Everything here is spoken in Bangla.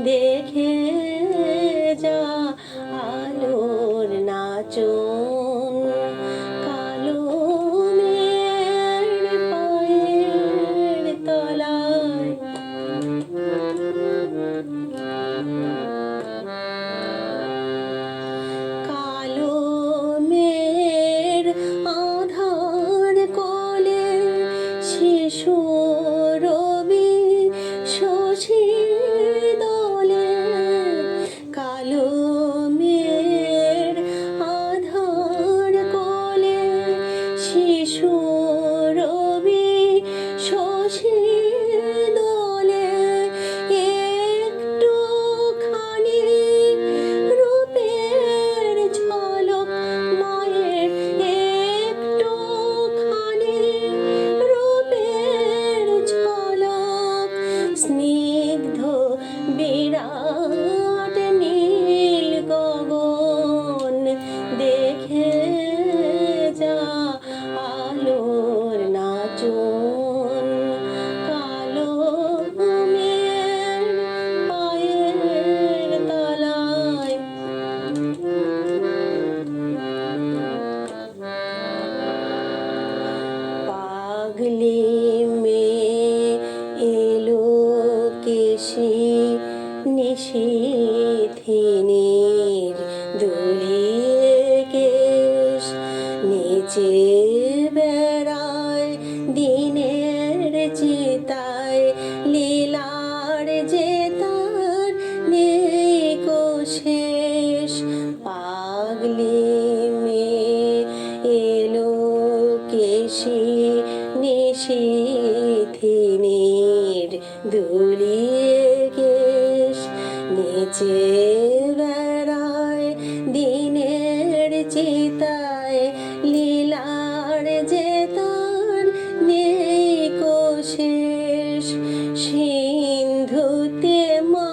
দেখে যা আলোর নাচন, কালো মেয়ের পায়ের তলায়। কালো মেয়ের আধার কোলে শিশু রবি শশীর দোলে। কালো মেয়ের আধার কোলে শিশু রবি শশীর দোলে। একটুখানি রূপের ঝলক মায়ের, একটুখানি রূপের ঝলক। স্নিগ্ধ বিরাট নীল গগন, দেখে যা আলোর নাচন, কালো মেয়ের পায়ের তলায়। পাগলি মেয়ে এলো কেশি নিশীথিনীর দুলিয়ে কেশ। নেচে বেড়ায় দিনের চিতায়, লীলার যে তার নেই কো শেষ। পাগলি মেয়ে এলো কেশি নিশীথিনীর দুলিয়ে কেশ। নেচে বেড়ায় দিনের চিতায়, লীলার যে তার নেই কো শেষ। সিন্ধুতে মা